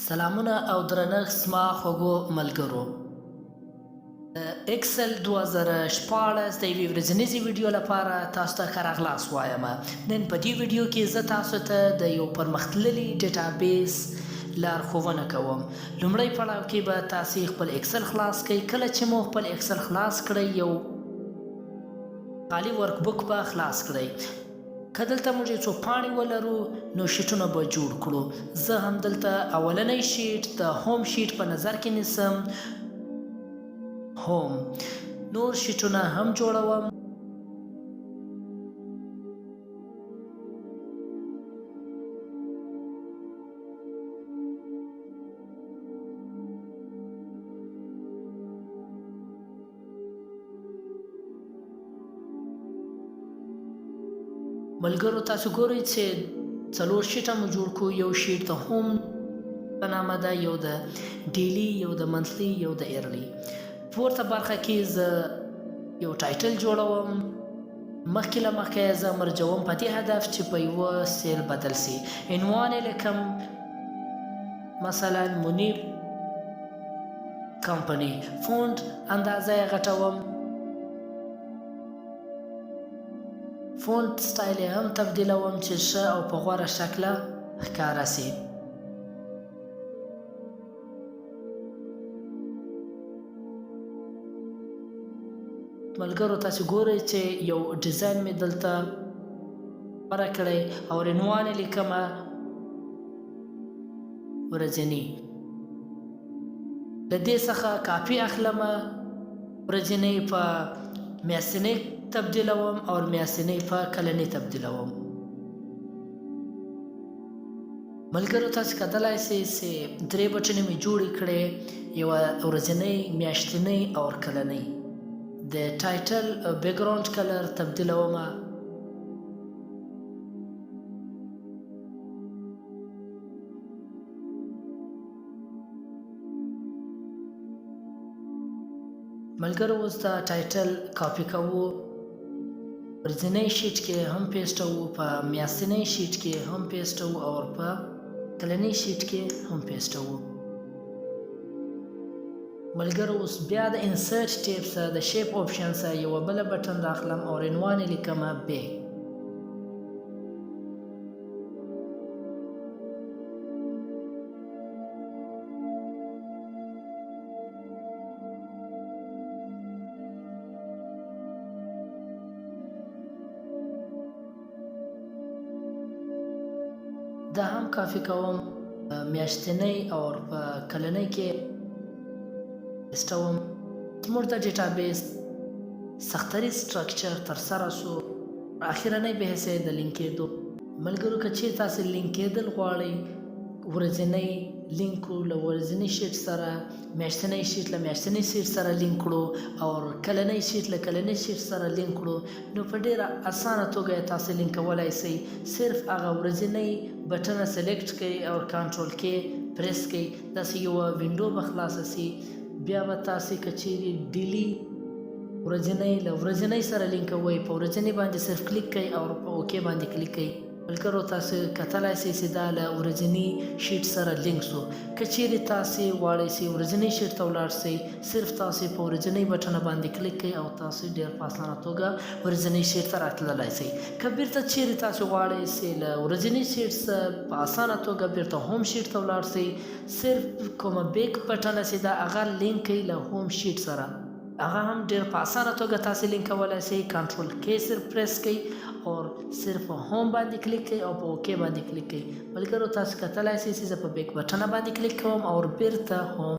سلامونه او درنښت زما خوږو ملګرو. اکسل 2014 د یوې ورځنیزې ویډیو لپاره تاسو ته ښه راغلاست وایم. نن په دې ویډیو کې زه تاسو ته د یو پرمختللي ډیټابیس لارښوونه کوم. لومړی پړاو کې به تاسې خپل اکسل خلاص کړئ. کله چې مو خپل اکسل خلاص کړئ یو خالي ورک بک به خلاص کړئ. که دلته موږ یو څو پاڼې ولرو نو شیټونه به جوړ کړو. زه هم دلته اولنی شیټ د هوم شیټ په نظر کې نیسم. هوم نور شیټونه هم جوړوم. ملګرو تاسو ګورئ چې څلور شیټه مو جوړ کړو. یو شیټ د هوم په نامه ده، یو د ډیلی، یو د منثلي، یو د ایرلی. پورته برخه کې زه یو ټایټل جوړوم. مخکې له مخکې زه مرجوم په دې هدف چې په یوه سیل بدل سي. عنوان یې لیکم مثلا منیب کمپنی. فونټ اندازه یې غټوم. فونټ سټایل یې هم تبدیلوم چې ښه او په غوره شکله ښکاره سي. ملګرو تاسو ګورئ چې یو ډیزاین مې دلته غوره کړی او عنوان یې لیکمه ورځنی. له دې څخه کاپي اخلمه، ورځنی په میاشتنۍ تبدیلوم او میاشتنۍ په کلنۍ تبدیلوم. ملګرو تاسو کتلای شئ چې درې بټنې مې جوړې کړې، یوه ورځنۍ، میاشتنۍ او کلنۍ. د ټایټل بیکګراوند کلر تبدیلومه. ملګرو اوس دا ټایټل کاپي کوو. ورځنی شیټ کې هم پیسټوو، په میاشتنۍ شیټ کې هم پیسټوو او په کلنۍ شیټ کې هم پیسټوو. ملګرو اوس بیا د انسرټ ټیب سره د شیپ آپشن سره یوه بله بټن راخلم او عنوان یې لیکمه بیگ. دا هم کافي کوم. میاشتنۍ او په کلنۍ کې استوم. زموږ د ډیټابیس سختري سټرکچر ترسره سو. اخرنۍ به حصې د لینک کېدو. ملګرو که چیرې تاسې لینک کېدل غواړئ، ورځنی لینک له ورځني شیټ سره، میاشتنۍ شیټ له میاشتنۍ شیټ سره لینک کړو او کلنۍ شیټ له کلنۍ شیټ سره لینک کړو، نو په ډېره اسانه توګه یې تاسې لینک کولی شئ. صرف هغه ورځنۍ بټنه سلیکټ کړئ او کنټرول کې پریس کړئ، داسې یوه وینډو به خلاصه سي. بیا به تاسې که چیرې ډیلی ورځنۍ له ورځنۍ سره لینک کوئ، په ورځنۍ باندې صرف کلیک کړئ او په اوکې باندې کلیک کړئ. ملګرو تاسو کتلای شئ چې دا له ورځني شیټ سره لینک سو. که چیرې تاسې غواړئ چې ورځني شیټ ته ولاړ شئ، صرف تاسې په ورځنۍ بټنه باندې کلیک کړئ او تاسې ډېر په اسانه توګه ورځني شیټ ته راتللی شئ. که بیرته چیرې تاسو غواړئ چې له ورځني شیټ څخه په اسانه توګه بیرته هوم شیټ ته ولاړ شئ، صرف کومه بیک بټنه چې ده هغه لینک کړئ له هوم شیټ سره. هغه هم ډېر په اسانه توګه تاسې لینک کولی شئ. کنټرول کې صرف پریس کړئ او صرف هوم باندې کلیک کړئ او په اوکې باندې کلیک کړئ. ملګرو تاسو کتلای شئ چې زه په بیک بټنه باندې کلیک کوم او بیرته هوم